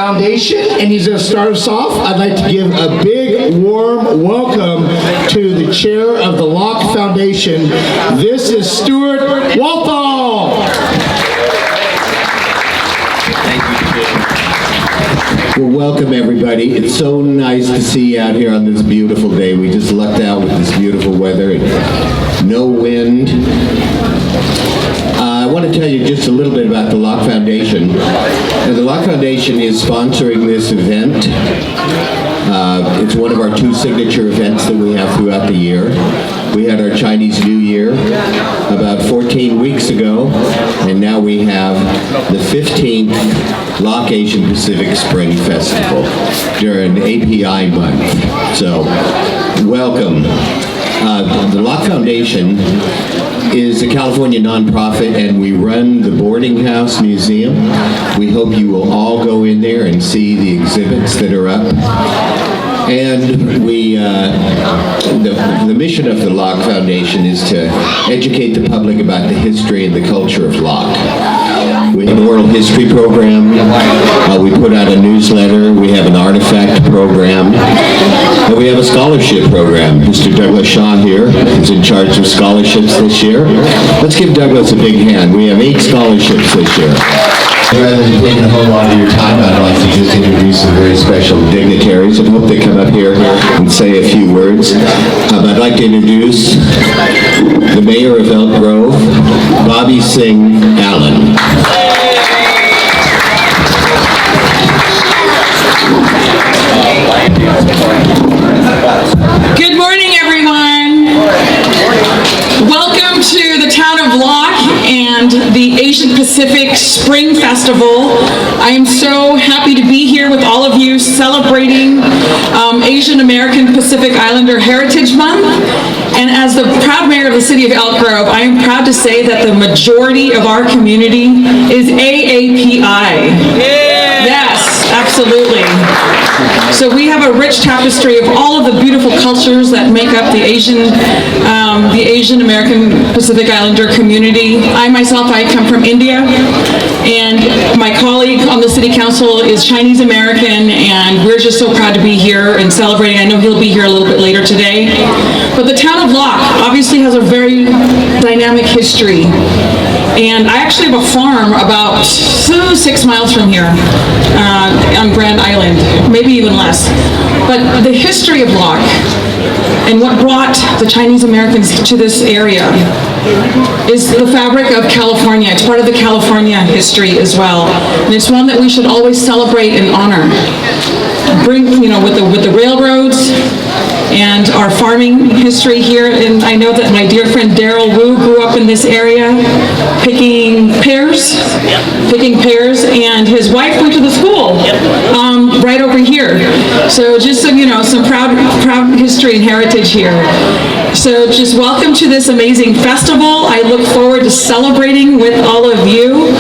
Foundation, and he's going to start us off. I'd like to give a big, warm welcome to the chair of the Locke Foundation. This is Stuart Walthall. Well, welcome everybody. It's so nice to see you out here on this beautiful day. We just lucked out with this beautiful weather and no wind. I want to tell you just a little bit about the Locke Foundation. The Locke Foundation is sponsoring this event. It's one of our 2 signature events that we have throughout the year. We had our Chinese New Year about 14 weeks ago, and now we have the 15th Locke Asian Pacific Spring Festival during API month. So, welcome. The Locke Foundation is a California nonprofit, and we run the Boarding House Museum. We hope you will all go in there and see the exhibits that are up. And we, the mission of the Locke Foundation is to educate the public about the history and the culture of Locke. We have an oral history program. We put out a newsletter. We have an artifact program. And we have a scholarship program. Mr. Douglas Shaw here is in charge of scholarships this year. Let's give Douglas a big hand. We have 8 scholarships this year. Rather than taking a whole lot of your time, I'd like to just introduce some very special dignitaries and hope they come up here and say a few words. I'd like to introduce the mayor of Elk Grove, Bobby Singh Allen. Good morning, everyone. Welcome to the town of Locke and the Asian Pacific Spring Festival. I am so happy to be here with all of you celebrating Asian American Pacific Islander Heritage Month. And as the proud mayor of the city of Elk Grove, I am proud to say that the majority of our community is AAPI. Yes, absolutely. So we have a rich tapestry of all of the beautiful cultures that make up the Asian American Pacific Islander community. I myself, I come from India, and my colleague on the city council is Chinese American, and we're just so proud to be here and celebrating. I know he'll be here a little bit later today. But the town of Locke obviously has a very dynamic history. And I actually have a farm about 6 miles from here on Grand Island, maybe even less. But the history of Locke and what brought the Chinese Americans to this area is the fabric of California. It's part of the California history as well. And it's one that we should always celebrate and honor. Bring, with the railroads, and our farming history here, and I know that my dear friend Daryl Wu grew up in this area picking pears, and his wife went to the school right over here. So just some proud history and heritage here. So just welcome to this amazing festival. I look forward to celebrating with all of you.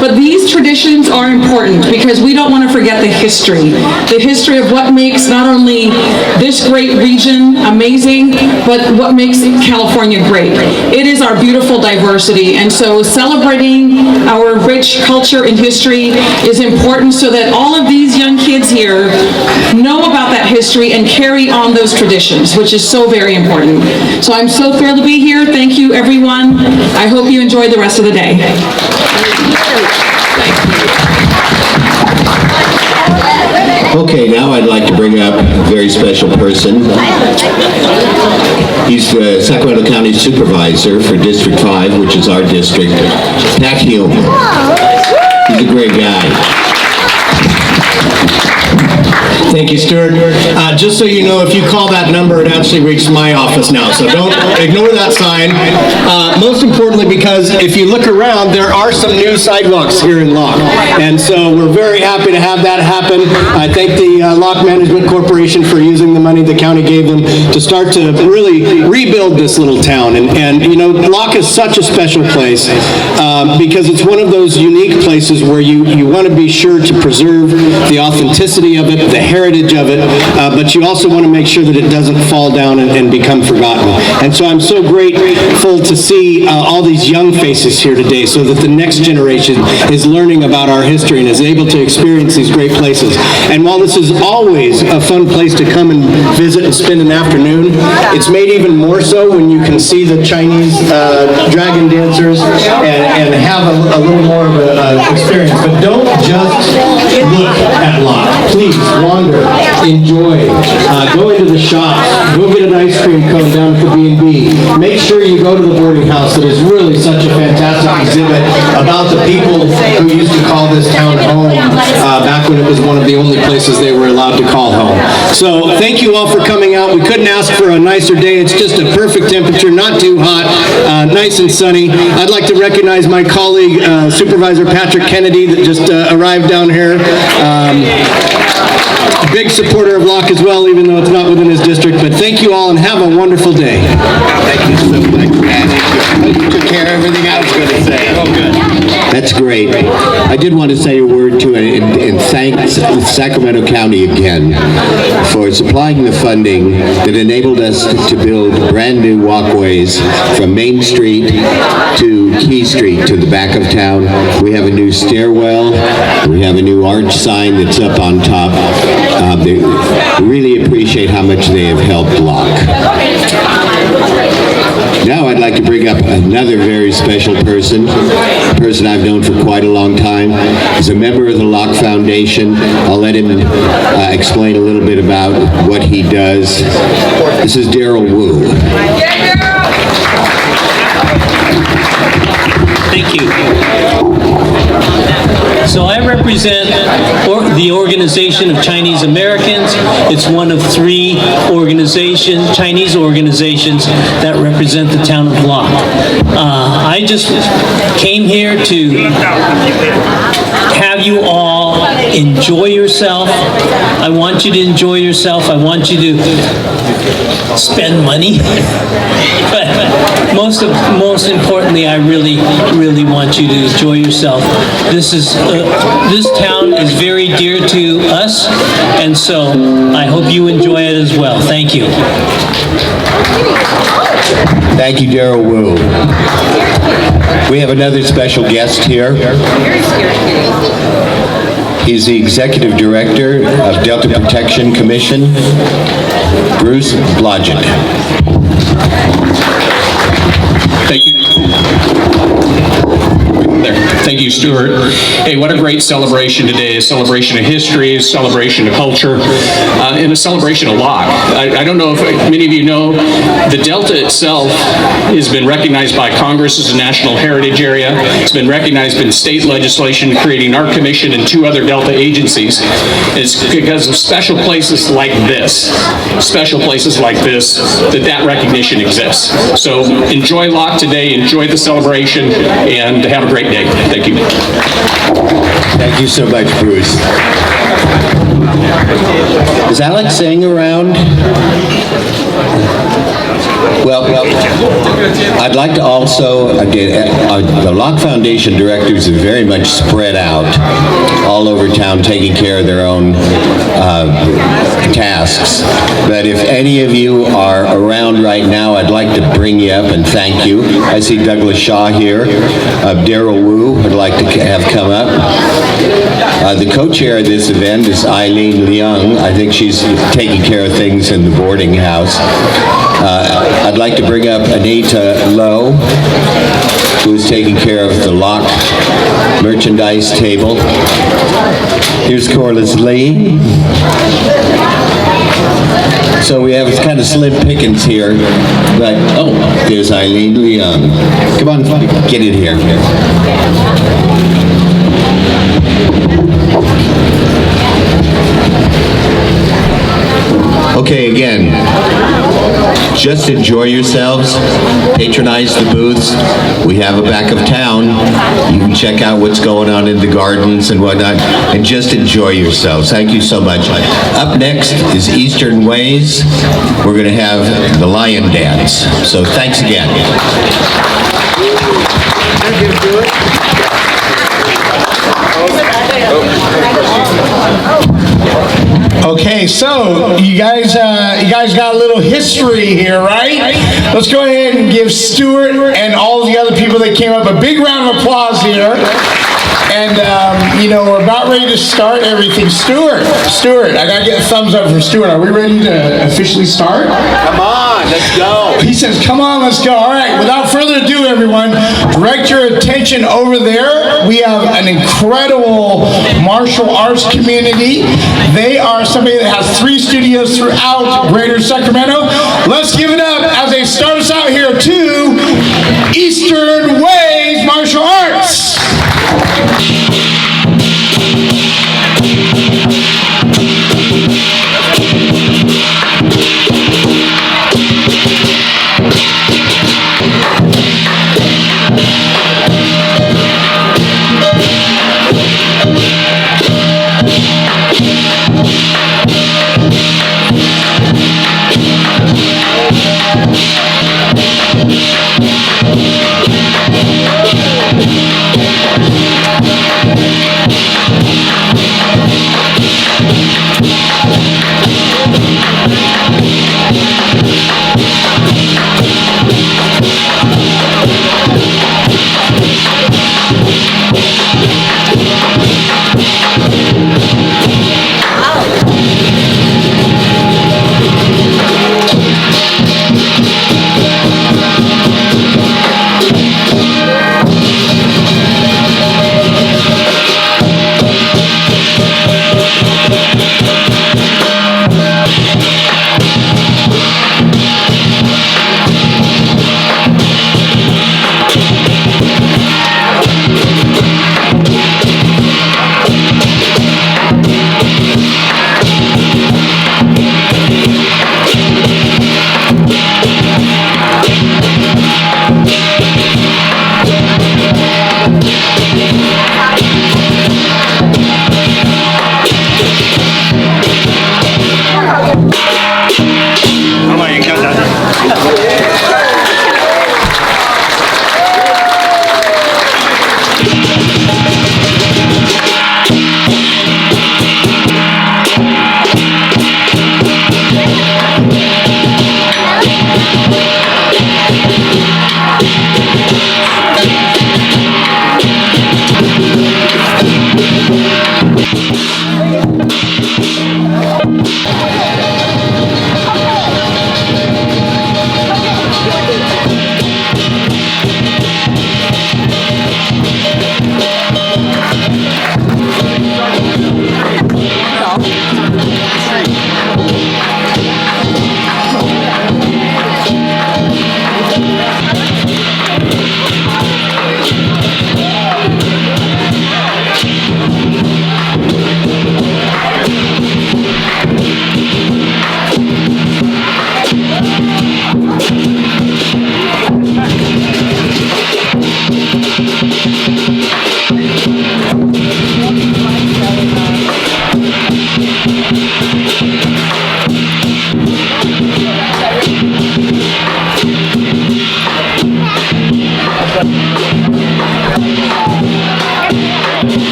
But these traditions are important because we don't want to forget the history of what makes not only this great region amazing, but what makes California great. It is our beautiful diversity, and so celebrating our rich culture and history is important so that all of these young kids here know about that history and carry on those traditions, which is so very important. So I'm so thrilled to be here. Thank you, everyone. I hope you enjoy the rest of the day. Okay, now I'd like to bring up a very special person. He's the Sacramento County Supervisor for District 5, which is our district, Pat Hume. He's a great guy. Thank you, Stuart. Just so you know, if you call that number, it actually reaches my office now, so don't ignore that sign. Most importantly, because if you look around, there are some new sidewalks here in Locke, and so we're very happy to have that happen. I thank the Locke Management Corporation for using the money the county gave them to start to really rebuild this little town. And Locke is such a special place because it's one of those unique places where you want to be sure to preserve the authenticity of it, the heritage of it, but you also want to make sure that it doesn't fall down and become forgotten. And so I'm so grateful to see all these young faces here today so that the next generation is learning about our history and is able to experience these great places. And while this is always a fun place to come and visit and spend an afternoon, it's made even more so when you can see the Chinese dragon dancers and have a little more of an experience. But don't just look at Locke. Please wander, enjoy, go into the shops, go get an ice cream cone down at the B&B. Make sure you go to the boarding house that is really such a fantastic exhibit about the people who used to call this town home back when it was one of the only places they were allowed to call home. So thank you all for coming out. We couldn't ask for a nicer day. It's just a perfect temperature, not too hot, nice and sunny. I'd like to recognize my colleague, Supervisor Patrick Kennedy, that just arrived down here. Big supporter of Locke as well, even though it's not within his district. But thank you all and have a wonderful day. Thank you so much, man. You took care of everything I was going to say. Oh, good. That's great. I did want to say a word too and thank Sacramento County again for supplying the funding that enabled us to build brand new walkways from Main Street to Key Street to the back of town. We have a new stairwell. We have a new arch sign that's up on top. They really appreciate how much they have helped Locke. Now I'd like to bring up another very special person, a person I've known for quite a long time. He's a member of the Locke Foundation. I'll let him explain a little bit about what he does. This is Daryl Wu. Thank you. So I represent the Organization of Chinese Americans. It's one of 3 Chinese organizations that represent the town of Locke. I just came here to have you all enjoy yourself. I want you to enjoy yourself. I want you to spend money. But most importantly, I really want you to enjoy yourself. This town is very dear to us, and so I hope you enjoy it as well. Thank you. Thank you, Daryl Wu. We have another special guest here. He's the Executive Director of Delta Protection Commission, Bruce Blodgett. Thank you. Thank you, Stuart. Hey, what a great celebration today. A celebration of history, a celebration of culture, and a celebration of Locke. I don't know if many of you know, the Delta itself has been recognized by Congress as a national heritage area. It's been recognized in state legislation creating our commission and 2 other Delta agencies. It's because of special places like this, that recognition exists. So enjoy Locke today, enjoy the celebration, and have a great day. Thank you. Thank you so much, Bruce. Is Alex saying around? Well, I'd like to also, the Locke Foundation directors are very much spread out all over town taking care of their own tasks. But if any of you are around right now, I'd like to bring you up and thank you. I see Douglas Shaw here. Daryl Wu I'd like to have come up. The co-chair of this event is Eileen Leung. I think she's taking care of things in the boarding house. I'd like to bring up Anita Lowe, who is taking care of the Locke merchandise table. Here's Corliss Lee. So we have kind of slim pickings here, but, oh, there's Eileen Leung. Come on, get in here. Okay, again, just enjoy yourselves, patronize the booths. We have a back of town. You can check out what's going on in the gardens and whatnot, and just enjoy yourselves. Thank you so much. Up next is Eastern Ways. We're going to have the Lion Dance. So thanks again. Okay, Okay, so you guys got a little history here, right? Let's go ahead and give Stuart and all the other people that came up a big round of applause here. And, we're about ready to start everything. Stuart, I gotta get a thumbs up from Stuart. Are we ready to officially start? Come on, let's go. He says, come on, let's go. All right, without further ado, everyone, direct your attention over there. We have an incredible martial arts community. They are somebody that has 3 studios throughout Greater Sacramento. Let's give it up as they start us out here to Eastern Ways Martial Arts.